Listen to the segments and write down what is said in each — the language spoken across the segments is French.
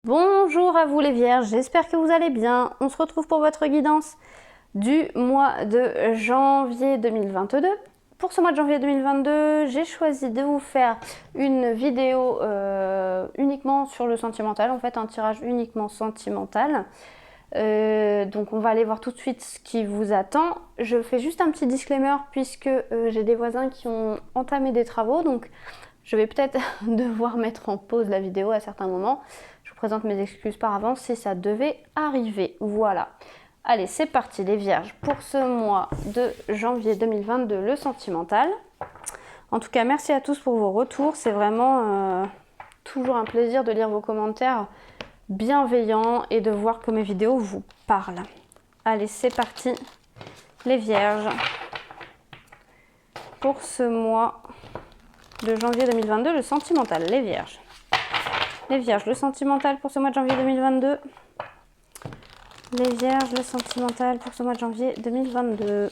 Bonjour à vous les vierges, j'espère que vous allez bien. On se retrouve pour votre guidance du mois de janvier 2022. Pour ce mois de janvier 2022, j'ai choisi de vous faire une vidéo uniquement sur le sentimental, en fait un tirage uniquement sentimental. Donc on va aller voir tout de suite ce qui vous attend. Je fais juste un petit disclaimer puisque j'ai des voisins qui ont entamé des travaux, donc je vais peut-être devoir mettre en pause la vidéo à certains moments. Je vous présente mes excuses par avance si ça devait arriver. Voilà. Allez, c'est parti les vierges pour ce mois de janvier 2022, le sentimental. En tout cas, merci à tous pour vos retours. C'est vraiment toujours un plaisir de lire vos commentaires bienveillants et de voir que mes vidéos vous parlent. Allez, c'est parti les vierges pour ce mois de janvier 2022, le sentimental, les vierges. Les vierges, le sentimental pour ce mois de janvier 2022. Les vierges, le sentimental pour ce mois de janvier 2022.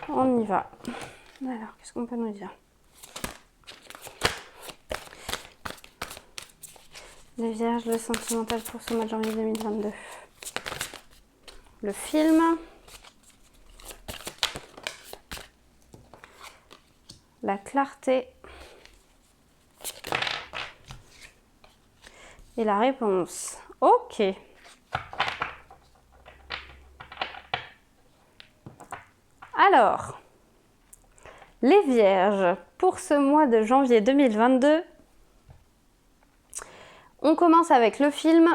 On y va. Alors, qu'est-ce qu'on peut nous dire? Les vierges, le sentimental pour ce mois de janvier 2022. Le film. La clarté. Et la réponse. Ok. Alors, les vierges, pour ce mois de janvier 2022, on commence avec le film.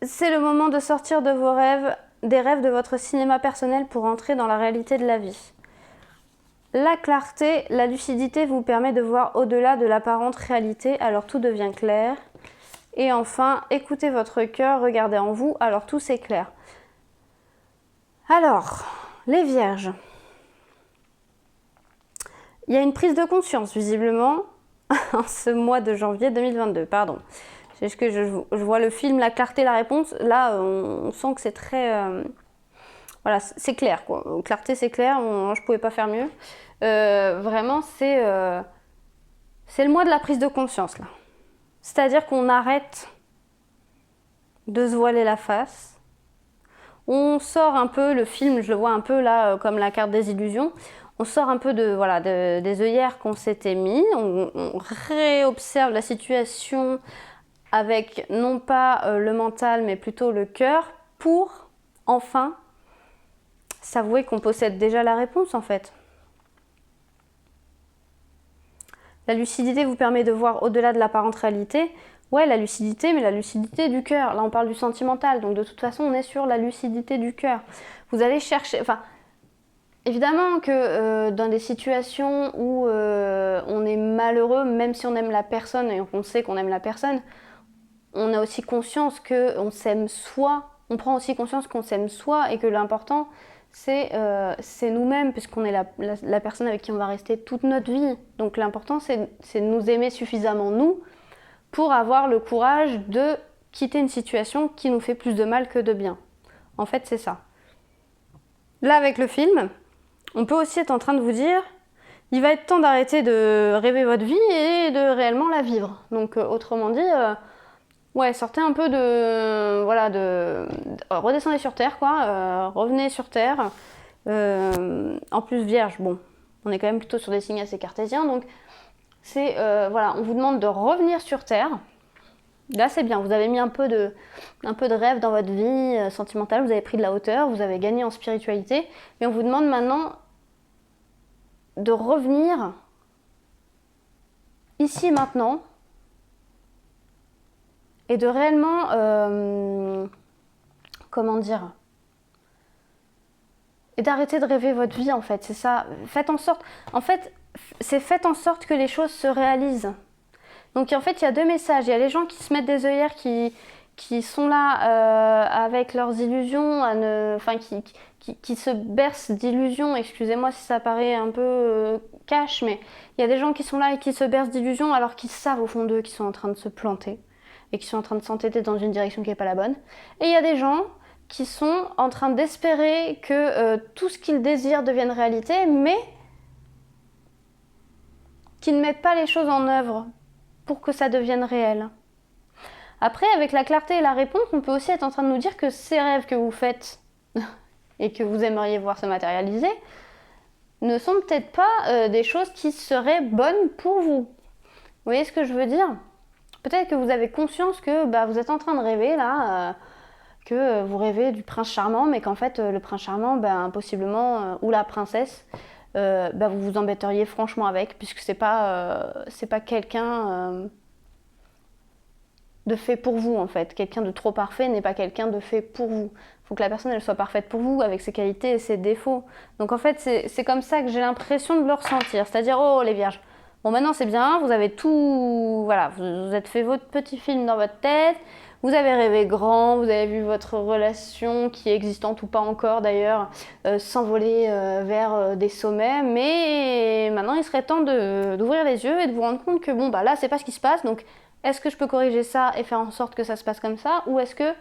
C'est le moment de sortir de vos rêves, des rêves de votre cinéma personnel pour entrer dans la réalité de la vie. La clarté, la lucidité vous permet de voir au-delà de l'apparente réalité, alors tout devient clair. Et enfin, écoutez votre cœur, regardez en vous, alors tout s'éclaire. Alors, les vierges, il y a une prise de conscience visiblement en ce mois de janvier 2022, pardon. C'est juste que je vois le film, la clarté, la réponse, là on sent que c'est très... voilà, c'est clair quoi, clarté c'est clair, je pouvais pas faire mieux. Vraiment c'est le mois de la prise de conscience là. C'est-à-dire qu'on arrête de se voiler la face. On sort un peu, le film, je le vois un peu là comme la carte des illusions. On sort un peu des œillères qu'on s'était mis. On réobserve la situation avec non pas le mental mais plutôt le cœur pour enfin s'avouer qu'on possède déjà la réponse en fait. La lucidité vous permet de voir au-delà de l'apparente réalité. Ouais, la lucidité, mais la lucidité du cœur. Là, on parle du sentimental. Donc, de toute façon, on est sur la lucidité du cœur. Vous allez chercher... Enfin, évidemment que dans des situations où on est malheureux, même si on aime la personne et qu'on sait qu'on aime la personne, on a aussi conscience qu'on s'aime soi. On prend aussi conscience qu'on s'aime soi et que l'important, c'est nous-mêmes, puisqu'on est la personne avec qui on va rester toute notre vie. Donc l'important, c'est de nous aimer suffisamment, nous, pour avoir le courage de quitter une situation qui nous fait plus de mal que de bien. En fait, c'est ça. Là, avec le film, on peut aussi être en train de vous dire, il va être temps d'arrêter de rêver votre vie et de réellement la vivre. Donc, autrement dit... ouais, sortez un peu redescendez sur terre, quoi. Revenez sur terre. En plus, vierge, bon, on est quand même plutôt sur des signes assez cartésiens, donc c'est, voilà, on vous demande de revenir sur terre. Là, c'est bien, vous avez mis un peu de rêve dans votre vie sentimentale, vous avez pris de la hauteur, vous avez gagné en spiritualité, mais on vous demande maintenant de revenir ici et maintenant, et de réellement, comment dire, et d'arrêter de rêver votre vie en fait, c'est ça. Faites en sorte, en fait, faites en sorte que les choses se réalisent. Donc en fait, il y a deux messages. Il y a les gens qui se mettent des œillères, qui sont là avec leurs illusions, qui se bercent d'illusions. Excusez-moi si ça paraît un peu cash, mais il y a des gens qui sont là et qui se bercent d'illusions alors qu'ils savent au fond d'eux qu'ils sont en train de se planter et qui sont en train de s'entêter dans une direction qui n'est pas la bonne. Et il y a des gens qui sont en train d'espérer que tout ce qu'ils désirent devienne réalité, mais qui ne mettent pas les choses en œuvre pour que ça devienne réel. Après, avec la clarté et la réponse, on peut aussi être en train de nous dire que ces rêves que vous faites et que vous aimeriez voir se matérialiser ne sont peut-être pas des choses qui seraient bonnes pour vous. Vous voyez ce que je veux dire? Peut-être que vous avez conscience que vous êtes en train de rêver là, que vous rêvez du prince charmant, mais qu'en fait le prince charmant, possiblement, ou la princesse, vous vous embêteriez franchement avec, puisque c'est pas quelqu'un de fait pour vous en fait. Quelqu'un de trop parfait n'est pas quelqu'un de fait pour vous. Il faut que la personne elle soit parfaite pour vous, avec ses qualités et ses défauts. Donc en fait c'est comme ça que j'ai l'impression de le ressentir, c'est-à-dire oh les vierges, bon maintenant c'est bien, vous avez tout, voilà, vous êtes fait votre petit film dans votre tête, vous avez rêvé grand, vous avez vu votre relation, qui est existante ou pas encore d'ailleurs, s'envoler vers des sommets, mais maintenant il serait temps d'ouvrir les yeux et de vous rendre compte que bon là c'est pas ce qui se passe, donc est-ce que je peux corriger ça et faire en sorte que ça se passe comme ça, ou est-ce que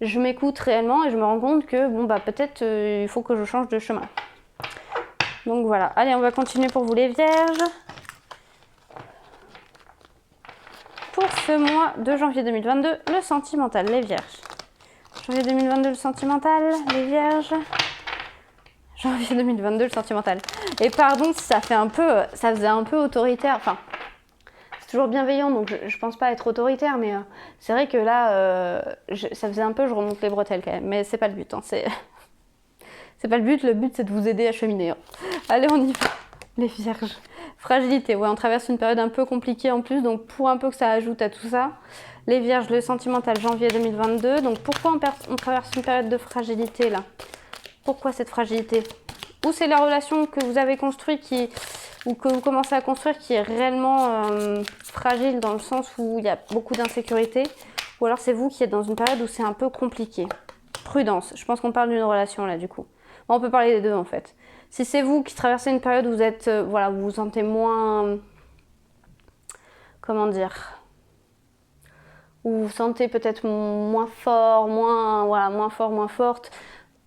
je m'écoute réellement et je me rends compte que peut-être il faut que je change de chemin. Donc voilà, allez on va continuer pour vous les vierges. Pour ce mois de janvier 2022, le sentimental, les vierges. Janvier 2022, le sentimental, les vierges. Janvier 2022, le sentimental. Et pardon si ça faisait un peu autoritaire, enfin, c'est toujours bienveillant, donc je pense pas être autoritaire, mais c'est vrai que là, ça faisait un peu, je remonte les bretelles quand même, mais c'est pas le but, hein, c'est pas le but c'est de vous aider à cheminer. Hein. Allez, on y va, les vierges. Fragilité, ouais, on traverse une période un peu compliquée en plus, donc pour un peu que ça ajoute à tout ça. Les vierges, le sentimental, janvier 2022. Donc pourquoi on traverse une période de fragilité là? Pourquoi cette fragilité? Ou c'est la relation que vous avez construite ou que vous commencez à construire qui est réellement fragile dans le sens où il y a beaucoup d'insécurité, ou alors c'est vous qui êtes dans une période où c'est un peu compliqué. Prudence, je pense qu'on parle d'une relation là du coup. Bon, on peut parler des deux en fait. Si c'est vous qui traversez une période où vous êtes, vous vous sentez moins, comment dire, où vous vous sentez peut-être moins fort, moins forte,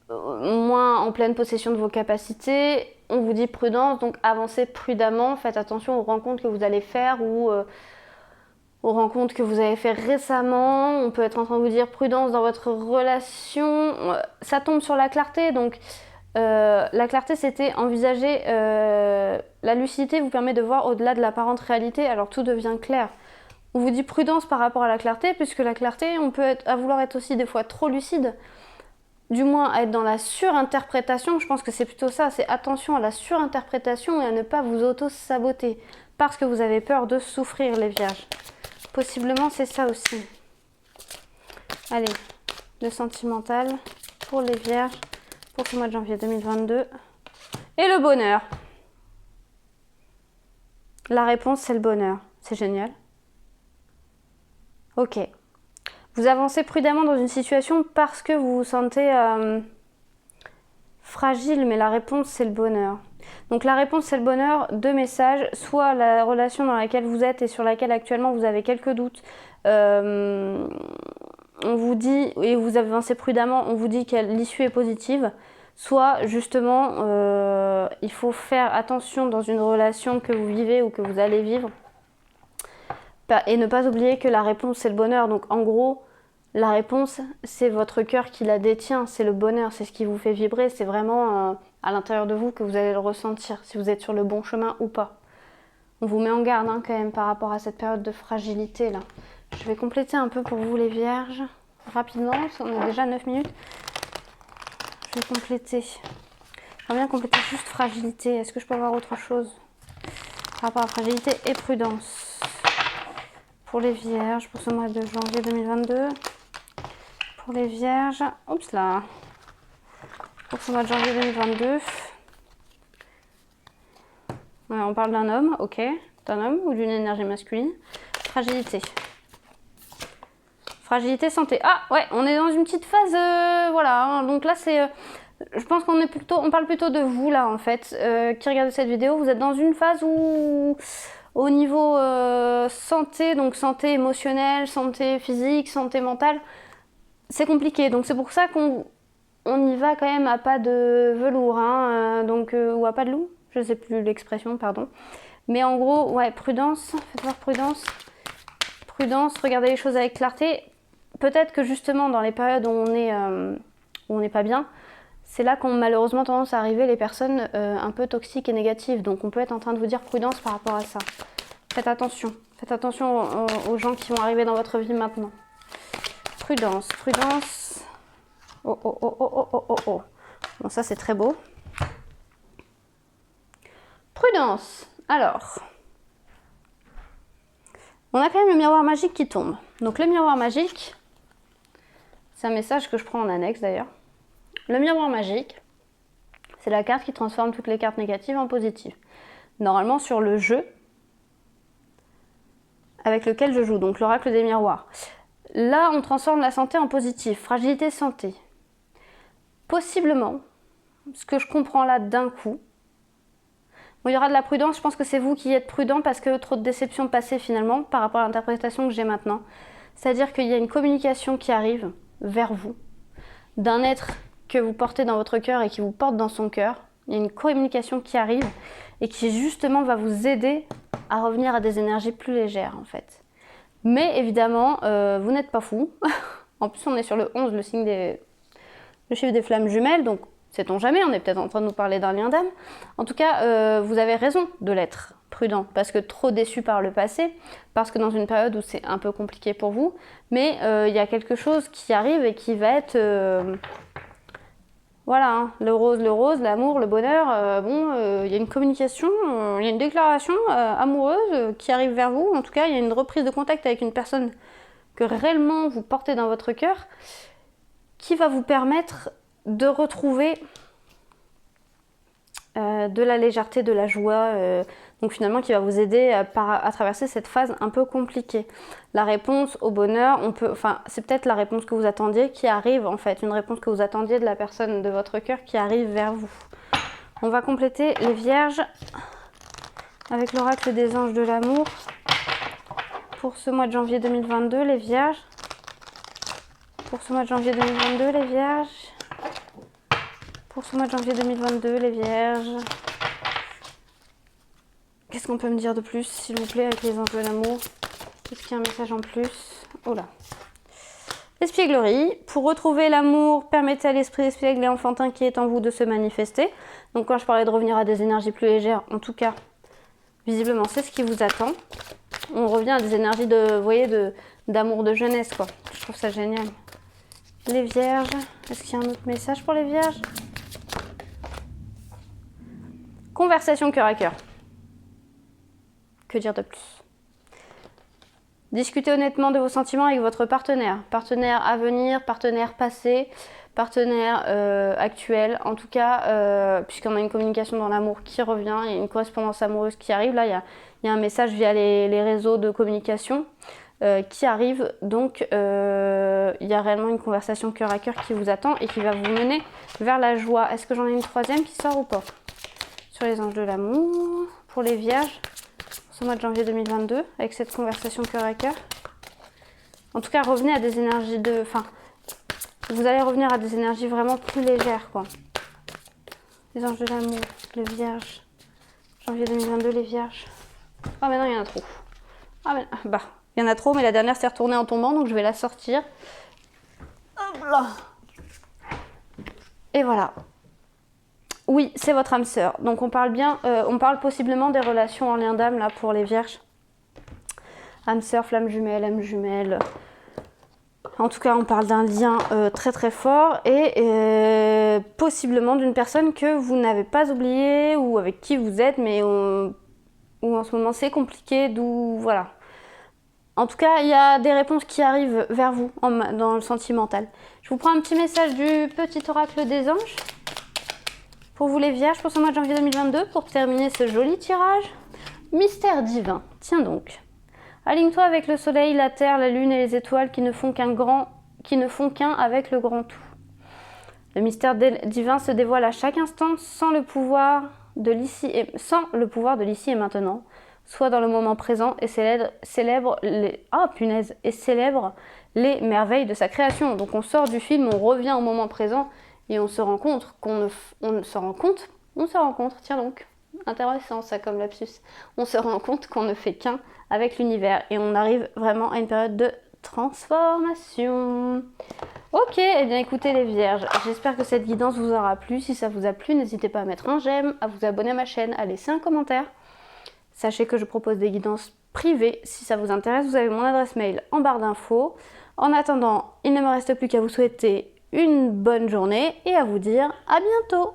moins en pleine possession de vos capacités, on vous dit prudence, donc avancez prudemment, faites attention aux rencontres que vous allez faire ou aux rencontres que vous avez fait récemment. On peut être en train de vous dire prudence dans votre relation, ça tombe sur la clarté, donc la clarté c'était envisager, la lucidité vous permet de voir au-delà de l'apparente réalité, alors tout devient clair. On vous dit prudence par rapport à la clarté, puisque la clarté, on peut vouloir être aussi des fois trop lucide, du moins à être dans la surinterprétation. Je pense que c'est plutôt ça, c'est attention à la surinterprétation et à ne pas vous auto-saboter, parce que vous avez peur de souffrir, les vierges. Possiblement c'est ça aussi. Allez, le sentimental pour les vierges pour ce mois de janvier 2022. Et le bonheur. La réponse, c'est le bonheur. C'est génial. Ok. Vous avancez prudemment dans une situation parce que vous vous sentez fragile, mais la réponse, c'est le bonheur. Donc la réponse, c'est le bonheur. Deux messages. Soit la relation dans laquelle vous êtes et sur laquelle actuellement vous avez quelques doutes. On vous dit, et vous avancez prudemment, on vous dit que l'issue est positive. Soit justement, il faut faire attention dans une relation que vous vivez ou que vous allez vivre. Et ne pas oublier que la réponse, c'est le bonheur. Donc en gros, la réponse, c'est votre cœur qui la détient. C'est le bonheur, c'est ce qui vous fait vibrer. C'est vraiment à l'intérieur de vous que vous allez le ressentir, si vous êtes sur le bon chemin ou pas. On vous met en garde quand même par rapport à cette période de fragilité là. Je vais compléter un peu pour vous les vierges, rapidement, parce qu'on a déjà 9 minutes. Je vais compléter. J'aimerais bien compléter juste fragilité. Est-ce que je peux avoir autre chose par rapport à fragilité et prudence pour les vierges pour ce mois de janvier 2022? Pour les vierges, oups là, pour ce mois de janvier 2022. Ouais, on parle d'un homme, ok, d'un homme ou d'une énergie masculine. Fragilité. Fragilité, santé. Ah ouais, on est dans une petite phase, voilà. Hein, donc là, c'est, je pense on parle plutôt de vous là en fait, qui regardez cette vidéo. Vous êtes dans une phase où, au niveau santé, donc santé émotionnelle, santé physique, santé mentale, c'est compliqué. Donc c'est pour ça qu'on y va quand même à pas de velours, hein, ou à pas de loup. Je sais plus l'expression, pardon. Mais en gros, ouais, prudence. Faites voir prudence. Prudence, regardez les choses avec clarté. Peut-être que justement dans les périodes où on n'est pas bien, c'est là qu'ont malheureusement tendance à arriver les personnes un peu toxiques et négatives. Donc on peut être en train de vous dire prudence par rapport à ça. Faites attention aux gens qui vont arriver dans votre vie maintenant. Prudence, prudence. Oh, oh, oh, oh, oh, oh, oh, oh. Bon, ça c'est très beau. Prudence. Alors, on a quand même le miroir magique qui tombe. Donc le miroir magique, c'est un message que je prends en annexe d'ailleurs. Le miroir magique, c'est la carte qui transforme toutes les cartes négatives en positives. Normalement sur le jeu avec lequel je joue, donc l'oracle des miroirs. Là, on transforme la santé en positif, fragilité santé. Possiblement, ce que je comprends là d'un coup, bon, il y aura de la prudence, je pense que c'est vous qui êtes prudent parce que trop de déceptions passées finalement par rapport à l'interprétation que j'ai maintenant. C'est-à-dire qu'il y a une communication qui arrive vers vous, d'un être que vous portez dans votre cœur et qui vous porte dans son cœur. Il y a une communication qui arrive et qui justement va vous aider à revenir à des énergies plus légères en fait. Mais évidemment, vous n'êtes pas fou. En plus, on est sur le 11, le chiffre des flammes jumelles, donc sait-on jamais, on est peut-être en train de nous parler d'un lien d'âme. En tout cas, vous avez raison de l'être prudent, parce que trop déçu par le passé, parce que dans une période où c'est un peu compliqué pour vous, mais il y a quelque chose qui arrive et qui va être... voilà, hein, le rose, l'amour, le bonheur, il y a une communication, il y a une déclaration amoureuse qui arrive vers vous. En tout cas, il y a une reprise de contact avec une personne que réellement vous portez dans votre cœur qui va vous permettre de retrouver de la légèreté, de la joie, donc finalement qui va vous aider à traverser cette phase un peu compliquée. La réponse au bonheur, c'est peut-être la réponse que vous attendiez qui arrive en fait, une réponse que vous attendiez de la personne de votre cœur qui arrive vers vous. On va compléter les vierges avec l'oracle des anges de l'amour pour ce mois de janvier 2022, les vierges. Pour ce mois de janvier 2022, les vierges. Pour ce mois de janvier 2022, les vierges. Qu'est-ce qu'on peut me dire de plus, s'il vous plaît, avec les anges de l'amour? Est-ce qu'il y a un message en plus? Oh là. Espièglerie. Pour retrouver l'amour, permettez à l'esprit espiègle et enfantin qui est en vous de se manifester. Donc quand je parlais de revenir à des énergies plus légères, en tout cas, visiblement, c'est ce qui vous attend. On revient à des énergies de, vous voyez, d'amour de jeunesse, quoi. Je trouve ça génial. Les vierges. Est-ce qu'il y a un autre message pour les vierges? Conversation cœur à cœur. Que dire de plus? Discutez honnêtement de vos sentiments avec votre partenaire. Partenaire à venir, partenaire passé, partenaire actuel. En tout cas, puisqu'on a une communication dans l'amour qui revient, il y a une correspondance amoureuse qui arrive. Là, il y a un message via les réseaux de communication qui arrive. Donc, il y a réellement une conversation cœur à cœur qui vous attend et qui va vous mener vers la joie. Est-ce que j'en ai une troisième qui sort ou pas? Sur les anges de l'amour, pour les vierges, ce mois de janvier 2022, avec cette conversation cœur à cœur. En tout cas, revenez à des énergies de... Enfin, vous allez revenir à des énergies vraiment plus légères, quoi. Les anges de l'amour, les vierges, janvier 2022, les vierges. Ah, mais non, il y en a trop. Ah, mais... Bah, il y en a trop, mais la dernière s'est retournée en tombant, donc je vais la sortir. Hop là. Et voilà. Oui, c'est votre âme sœur. Donc on parle bien, on parle possiblement des relations en lien d'âme là pour les vierges. Âme sœur, flamme jumelle, âme jumelle. En tout cas, on parle d'un lien très très fort et possiblement d'une personne que vous n'avez pas oubliée ou avec qui vous êtes, mais où en ce moment c'est compliqué, d'où voilà. En tout cas, il y a des réponses qui arrivent vers vous dans le sentimental. Je vous prends un petit message du petit oracle des anges. Pour vous les vierges, pour ce mois de janvier 2022, pour terminer ce joli tirage. Mystère divin, tiens donc. Aligne-toi avec le soleil, la terre, la lune et les étoiles qui ne font qu'un avec le grand tout. Le mystère divin se dévoile à chaque instant sans le pouvoir de l'ici et maintenant, soit dans le moment présent et célèbre les merveilles de sa création. Donc on sort du film, on revient au moment présent et on se rencontre, tiens donc, Intéressant ça comme lapsus. On se rend compte qu'on ne fait qu'un avec l'univers et on arrive vraiment à une période de transformation. Ok, eh bien écoutez les vierges, j'espère que cette guidance vous aura plu. Si ça vous a plu, n'hésitez pas à mettre un j'aime, à vous abonner à ma chaîne, à laisser un commentaire. Sachez que je propose des guidances privées. Si ça vous intéresse, vous avez mon adresse mail en barre d'infos. En attendant, il ne me reste plus qu'à vous souhaiter une bonne journée et à vous dire à bientôt.